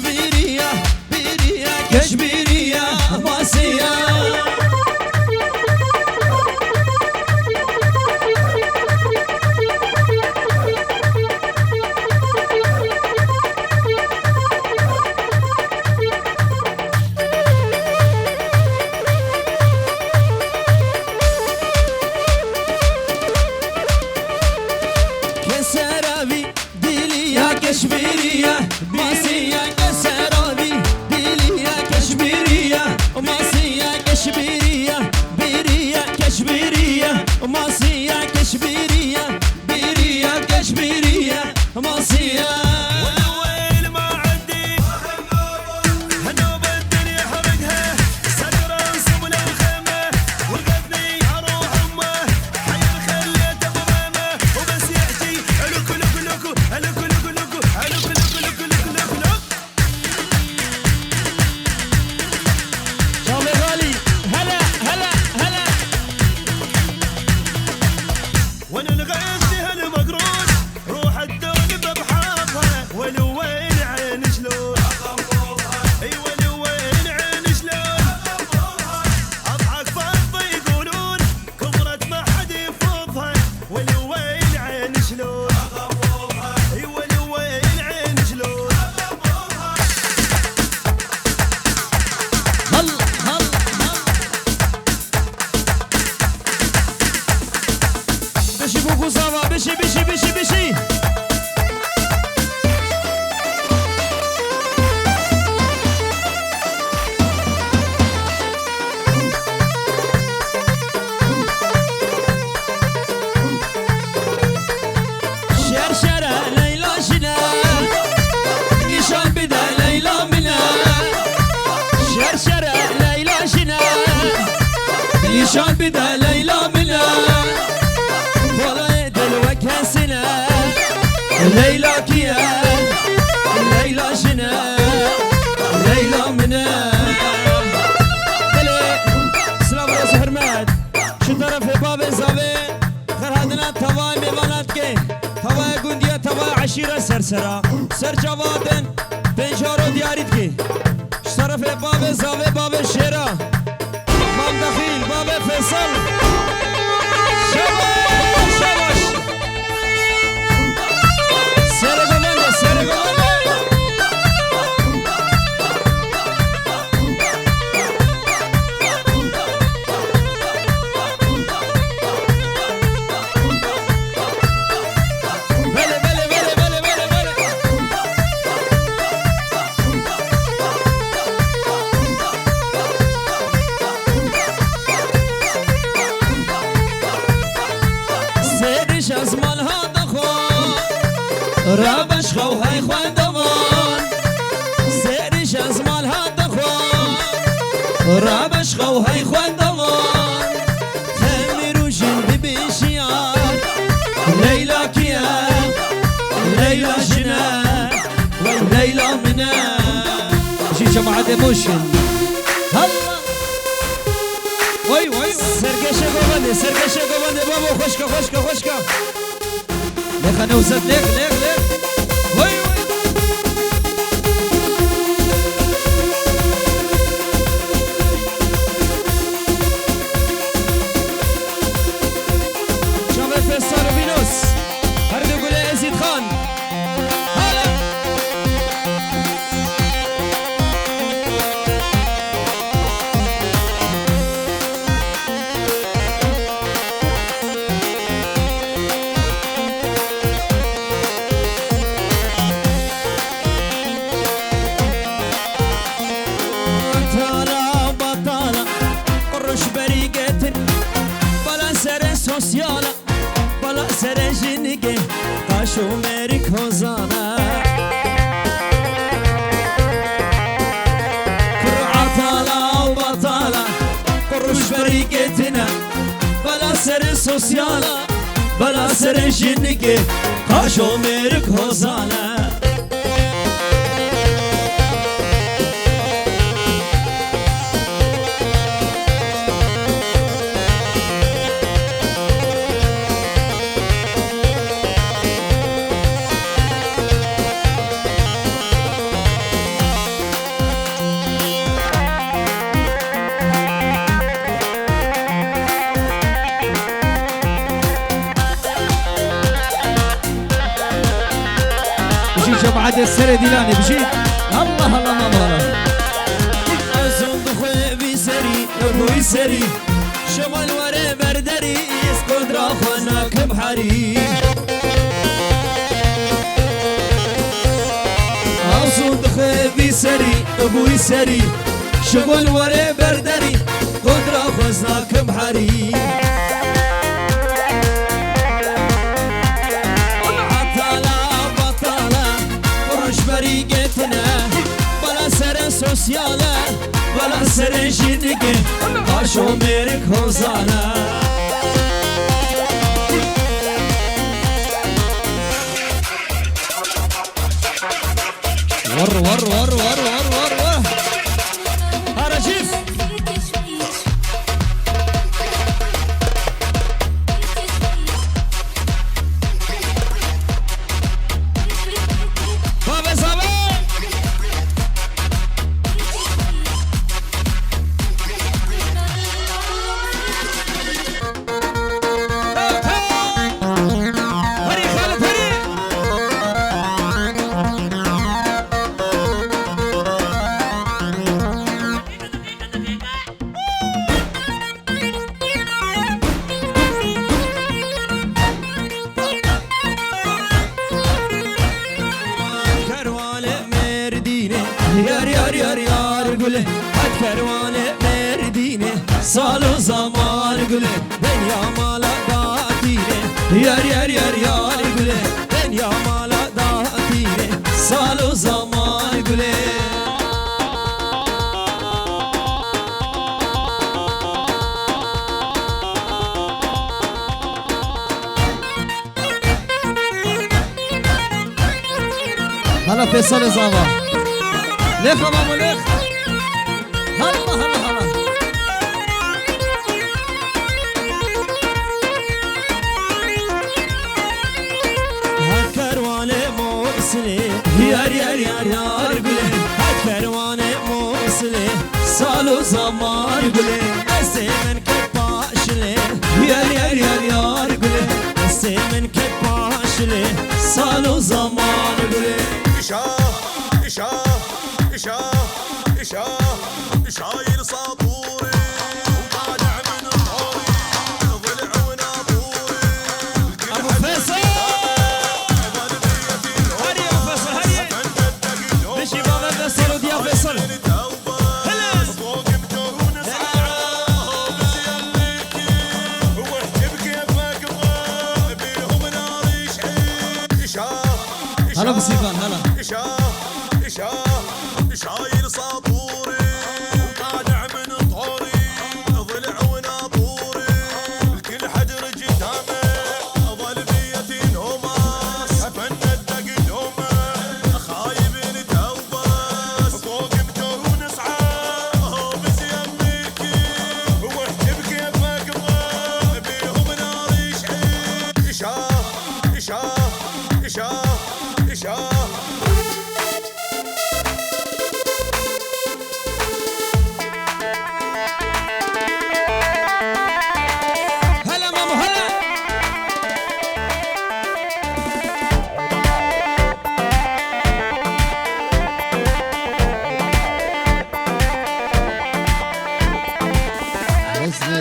كشميرية بيرية كشميرية ماسية كسرابي ديلية كشميرية ماسية كسرابي ديلية كشميرية ماسية كشميرية بيرية كشميرية ماسية كشميرية بيرية كشميرية ماسية والويل ما عندي هنوب الدنيا حرقها صدر انصب الخيمة وقفني اروح امه حي خليته بمامه وبس يحكي الوك لوك لوك الوك لوك لوك الوك لوك لوك لوك لوك لوك شغل غالي هلا هلا هلا وانا لغيتي هالمقرون روح الدون ببحاطها والويل عين شلون ايوه الويل عين شلون اضحك فضي يقولون كبرت ما حد يفضها والويل عين شلون ايوه الويل عين شلون هل هل بشي بوكو صافا بشي بشي بشي بشي شرشرة ليلى شنا نشان بدا ليلى منا شرشرة ليلى شنا نشان بدا ليلى منا والله دلوك هالسنة ليلى كيا ليلى شنا ليلى منا سلام رئيس حرمات شو طرف باب الزاوية خير هادنا تواي ميوانات كي تواي قندية تواي عشيرة سرسرة سر جوادن بنجارو دياريت كي شو طرف باب الزاوية باب الشيرة مام دخيل باب فيصل شباش شباش سيري قوانا سيري قوانا بلي بلي بلي بلي بلي بلي سيرش ازمان هذا خوان رابش خو هاي خوان دوان سيرش ازمان هذا خوان رابش خو هاي خوان دوان خمرو جنبي بشيار ليلى كيا ليلى جنا ليلى منا شي جماعة ايموشن هلا وي وي سرقشة قواني سرقشة قواني بابا خشكة خشكة خشكة ليخ انا وزد ليخ ليخ ليخ وي وي شباب فيصل وفينوس هردو يقول يا يزيد خان هلا بطالة بطالة قرش بريقة بلا سر سوسيالة بلا سر جنقة قاشو ميرك هوزانا عطالة وبطالة قرش بريقتنا بلا سر سوسيالة بلا سر جنقة قاشو ميرك هوزانا بعد السر ديلاني بجي الله الله ما الله ازون دخوي بسري ابوي سري شمال ورا بردري اسكت راخناك بحري ازون دخوي بسري ابوي سري شمال ورا بردري قدرة خزناك بحري بريقتنا بلا سر سوسيالا بلا سر جدك عاشو ميرك هوزانا ور ور ور ور ور ور ور هرجيف يار يار يار يار قولي هاد كرواني مرديني صالو زمان قولي بين يا مالا داتيني يار يار يار يار قولي بين يا مالا داتيني صالو زمان قولي هلا فيصل زابا ليخ مامو ليخ هلا هلا هلا هالكرواني موصلي يار يار يار يار قولي هالكرواني موصلي صالو زمان قولي بسي من كباشلي يار يار يار يار قولي بسي من كباشلي صالو زمان قولي شايل صابوري وطالع من ظهري ضلع وناظوري ابو فيصل هري ابو فيصل هري مشي بابا فيصل وديا فيصل هلا فوق مجرون صعب بزينك واحجب كيف ما قضى بيهم نار يشعل هلا بسيفان هلا شايل صابوري وطالع من ظهري ضلع وناظوري الكل حجر قدامه ظل بيتين هماس افند قدومه خايب نتوبس فوق مجرون صعاب بزينك واحجب كيف ما قضى بيهم نار يشعل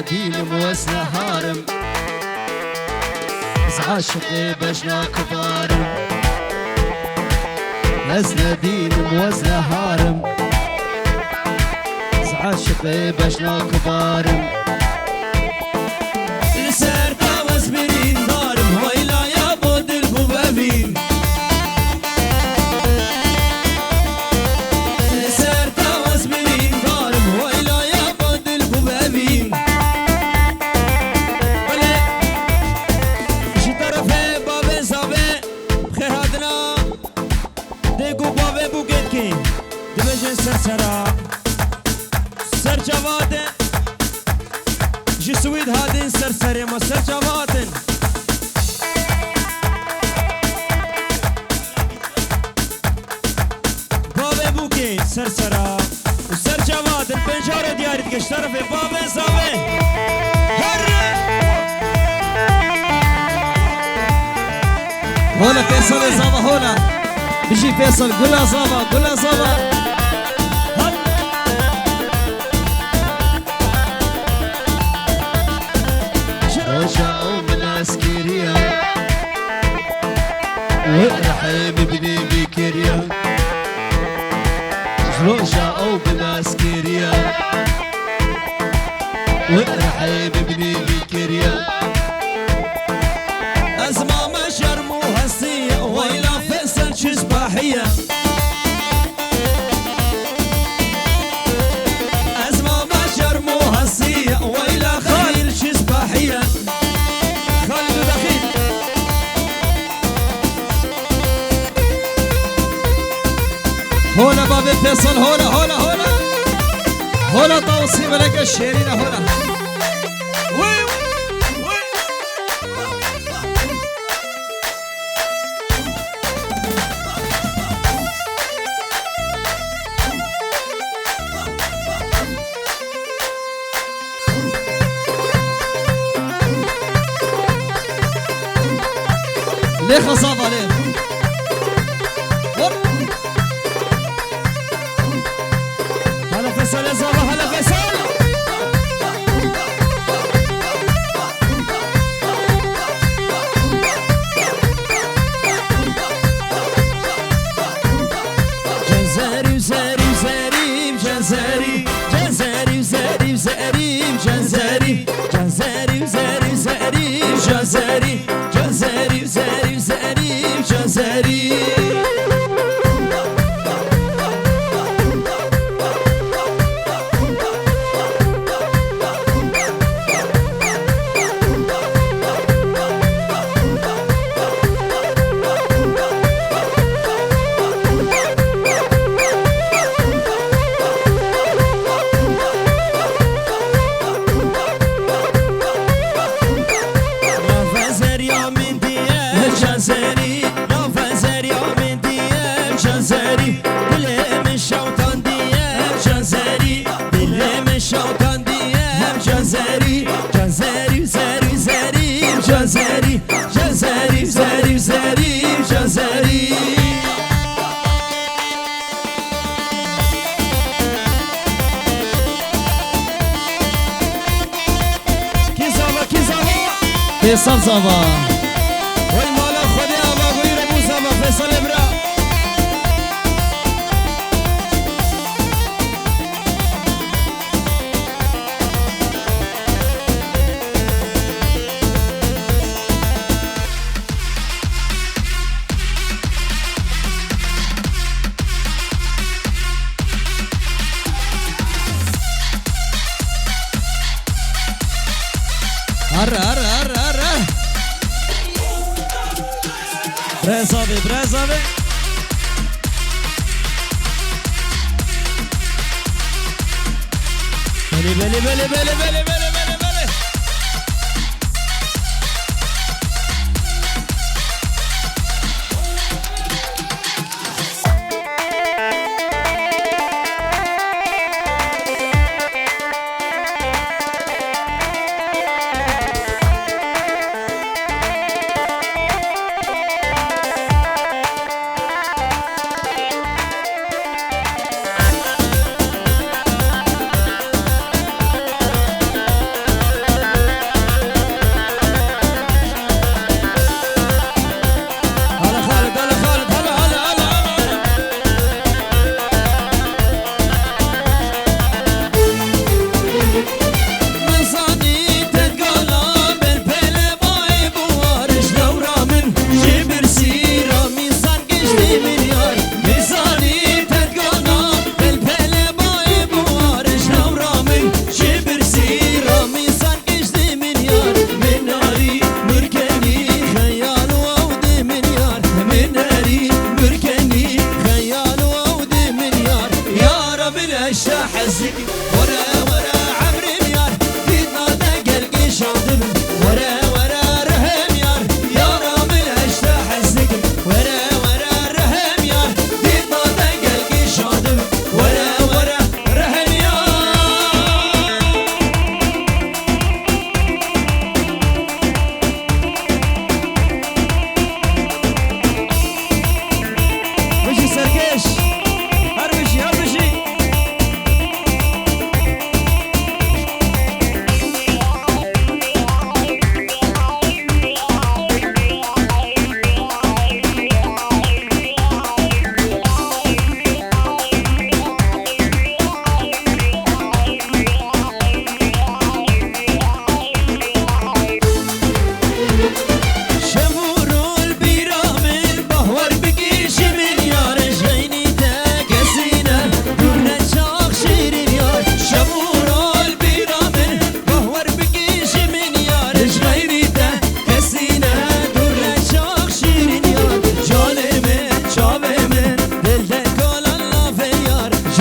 دين موسنا هارم عاشقي بجنا كبارم لسنا دين موسنا هارم عاشقي بجنا كبارم لسر تاوز برين دارم ويلا يا بود البوبابين لسر تاوز برين دارم ويلا يا بود البوبابين بله شي طرفه باب زابه بخير هادنا ديگو باب بوگت کی دبجن سرسرا سر جوادن جي سويد هادين سرسري ما سر جوادن باب بوگت سرسرا وسر جوادن بنجارة دياري تقش طرفه باب زابه هنا فيصل زابا هنا بيجي فيصل قولها صبا قولها صبا. رجعوا من عسكرية ورحيم ابني بكريا. رجعوا من عسكرية ورحيم ابني بكريا. أزمة ما شرمو هسية ويلا فيصل شزباحية. أزمة ما شرمو هسية ويلا خيل شزباحية. خالد ودخيل هولا بابي فيصل هولا هولا هولا هولا توصي ملك الشيرين هولا. وي وي ليه خصابة ليه هلا فيصل يا زابا هلا فيصل. جزاري وزاري وزاري جزاري جزاري وزاري وزاري جزاري جزاري وزاري وزاري جزاري جزاري وزاري وزاري جزاري. جزاري لو فازر يوم دياب جزاري دلي من شوطان دياب جزاري دلي من شوطان دياب جزاري جزاري وزاري وزاري جزاري جزاري وزاري وزاري جزاري. كيزابا كيزابا فيصل صبا. والمولا خدي أبا غير موسى ما فيصل إبرا. هر هر هر هر برازافي برازافي بلي بلي بلي بلي بلي بلي بلي بلي.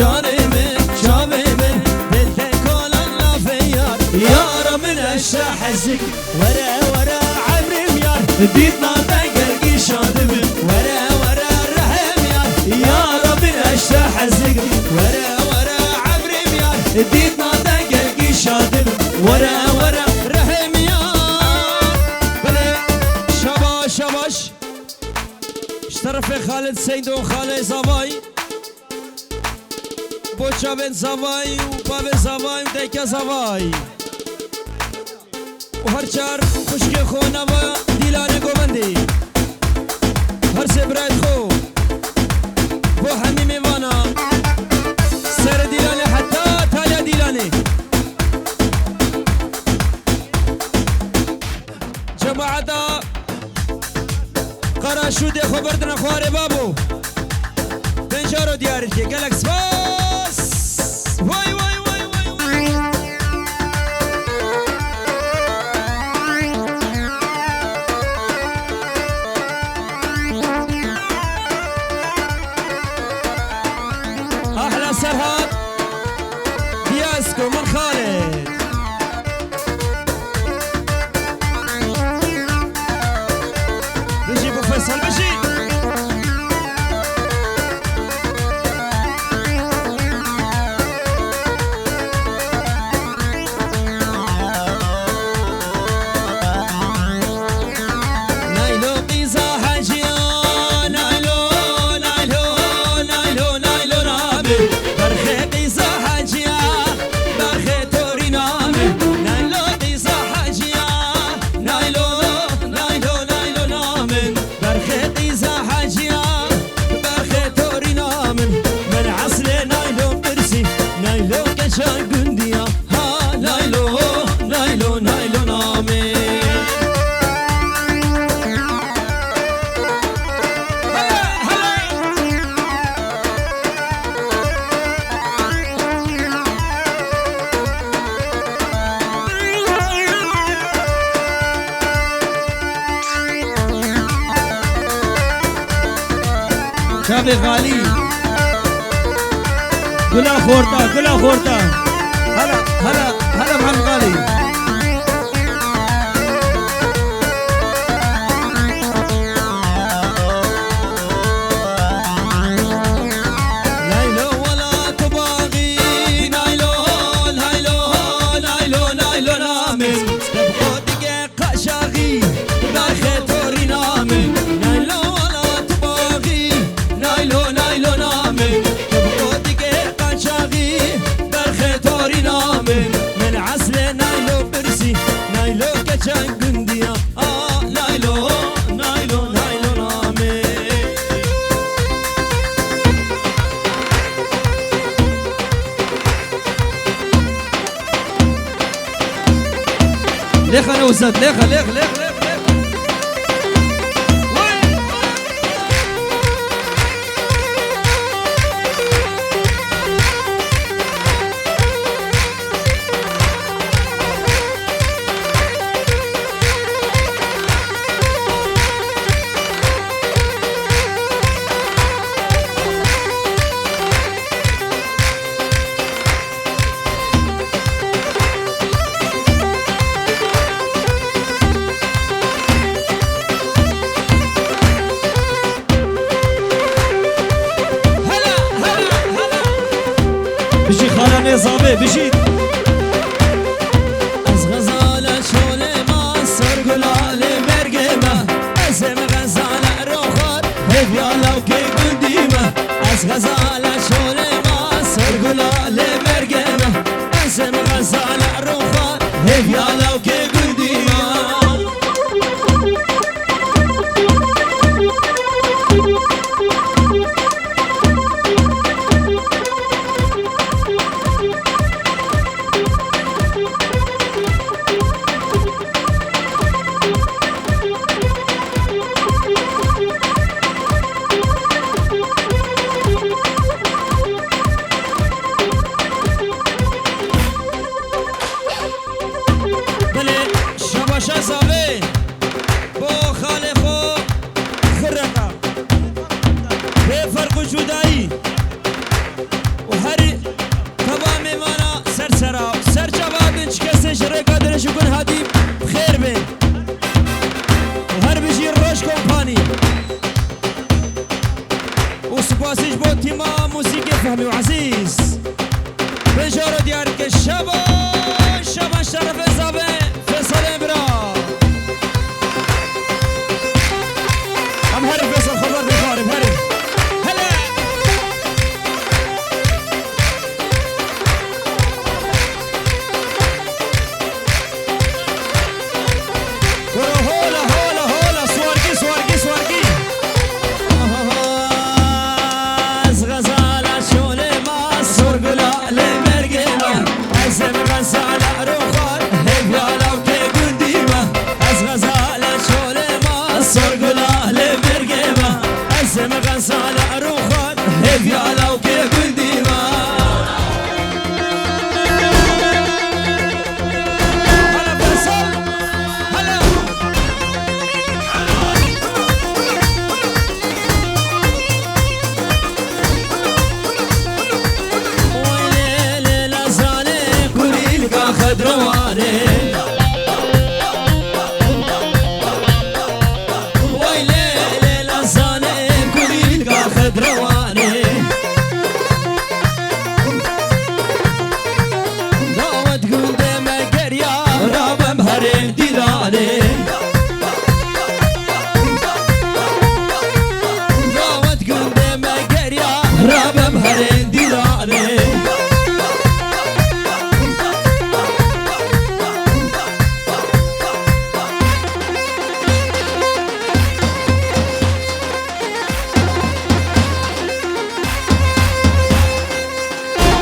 جانم شامم دلت کلان لافیار یارا من اشرح الزک ورا ورا عمرم یار دیدنا دنگرگی شادم ورا ورا رحم یار یارا من اشرح الزک ورا ورا عمرم یار دیدنا دنگرگی شادم ورا ورا رحم یار بله شباش شباش طرف خالد سید و خاله زوای بوچا بن زوای و باب زوای و دیکا زوای و هر چار خشک خونه و دیلانه گوبندی هر سبرایت خو بو همی میوانا سر دیلانه حتی تالیا دیلانه جماعتا قراشو ده خبردن خواره بابو بنجارو دیارت که گلکس باس وای وای وای وای وای احلى سرهاد دياسكو من خالد بجيبوا فيصل بجي نايلو قيزة حاجيا نايلو نايلو نايلو نايلو نامي برخي قيزة حاجيا برخي توري نامي نايلو قيزة حاجيا نايلو نايلو نايلو نامي برخي قيزة حاجيا برخي توري نامي من عسل نايلو برسي نايلو كشان قنديا ها نايلو نايلو نايلو نامي شابي غالي كلها خورتا كلها خورتا هلا هلا هلا محمد غالي نايلو ولا تباغي نايلو نايلو نايلو نايلو نامي تبقى دقيقة شاغي داخل توري نامي نايلو ولا تباغي نايلو نايلو نامي تبقى دقيقة شاغي داخل توري نامي من عسل نايلو برسي نايلو كجان قنديا نايلو نايلو نايلو نامي ليخ انا وزاد ليخ ليخ ليخ ليخ ليخ هلا هلا هلا بيجي خالة نظامي بيجي از غزال شول ما سرگلال مرگ ما از غزال روخات هفیالا و که گندی ما از غزال شول ما سرگلال مرگ ما از غزال روخات هفیالا و که گندی ما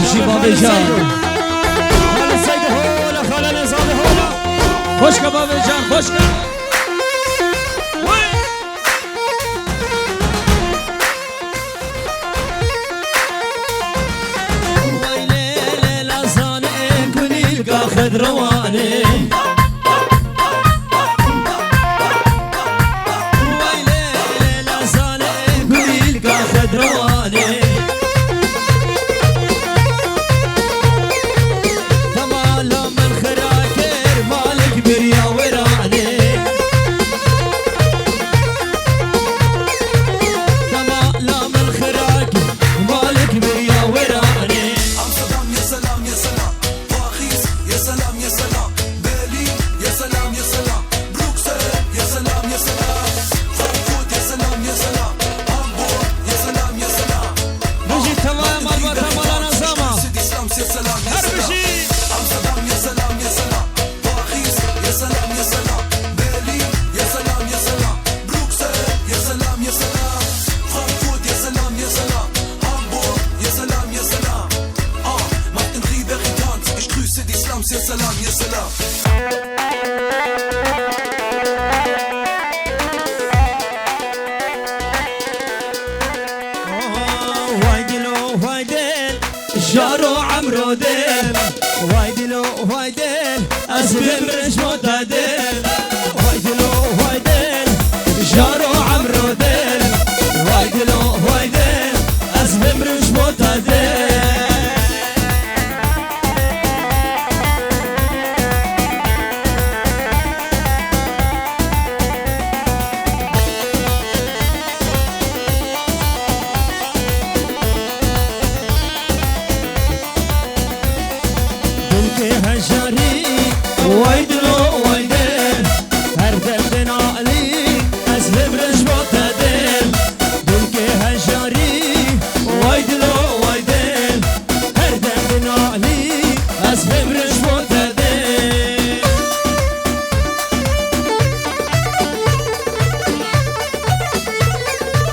بشي بابي جان خالد سيد هولا خالد نظام هولا خوشك بابي جان خوشك ويلي لا صانع كوني القا خضرواني ويلي لا صانع كوني القا خضرواني تمالا من خراكر مالك بريا وراني تمالا من خراكر مالك بريا وراني امستردام يا سلام يا سلام باريس يا سلام يا سلام برلين يا سلام يا سلام بروكسل يا سلام يا سلام فرانكفورت يا سلام يا سلام هامبورغ يا سلام يا سلام نجي تمام مربطة مالا نظامة سيدي سلام يا سلام يا سلام هربشي امستردام يا سلام يا سلام باريس يا سلام يا سلام برلين يا سلام يا سلام بروكسل يا سلام يا سلام فرانكفورت يا سلام يا سلام هامبورغ يا سلام يا سلام Martin Rieberg tanzt, ich grüße die Slums, ya salam, ya salam. وايدلو وايدل جارو عمرو دل وايدلو وايدل اسبب رش متدل وايدلو وايدل جارو عمرو دل وايدلو وايدل اسبب رش متدل دلكي هجري وايدلو وايدل هر دمدن عقلي اسبب رش متدل دلكي هجري وايدلو وايدل هر دمدن عقلي اسبب رش متدل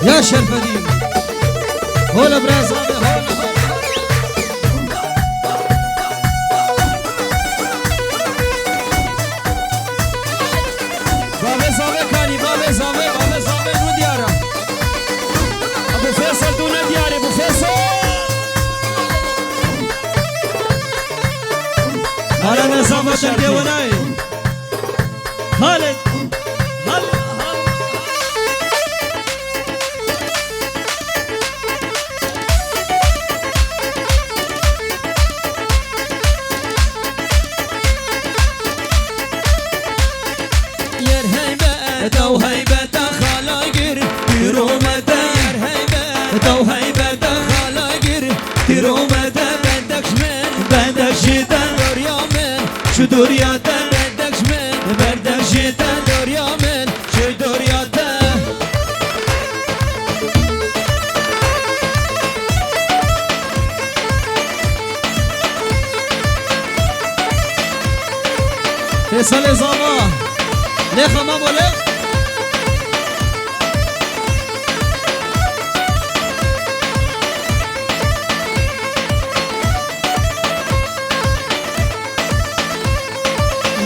يا شرفدين هولا براز هولا هولا بابا زاوي كاني بابا زاوي نو ديارة ابو فيصل دون دياري ابو فيصل على نظامة الديواناي خالد هلا ير هيبة تو هيبة خلاقر ترومة ير هيبة تو هيبة خلاقر ترومة بدكش من بدكش دور من شو دور بدكش من بدكش دور من شو دور فيصل إزامة ليه خمام ولا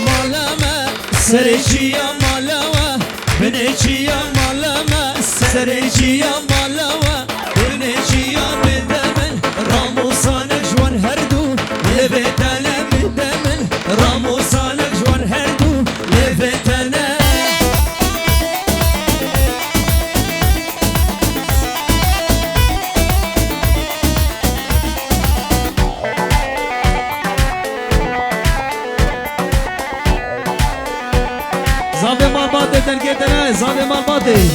مالما سريجيا مالوا بنيجيا مالما سريجيا مالوا بنيجيا بدمن راموسانك جوان هردو لبيتنا بدمن راموسانك جوان هردو لبيتنا زاوية مال بادي تنقيتنا زاوية مال بادي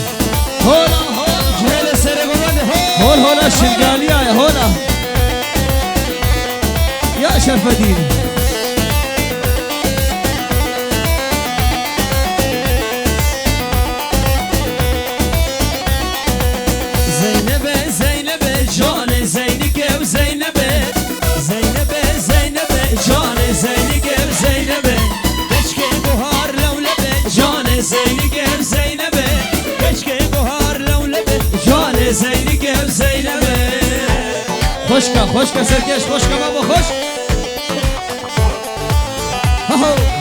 هولا هولا جهل سرقوان هول هولا الشنقالية يا هولا يا شرفدين زينب زينب جان زينك وزينب زينب زينب جان زينك وزينب كشكي بهار لو لبت جان زينك وزينب كشكي بهار لو لبت جان زينك وزينب خوش خوشکا سرکش خوشکا بابا خوش هاو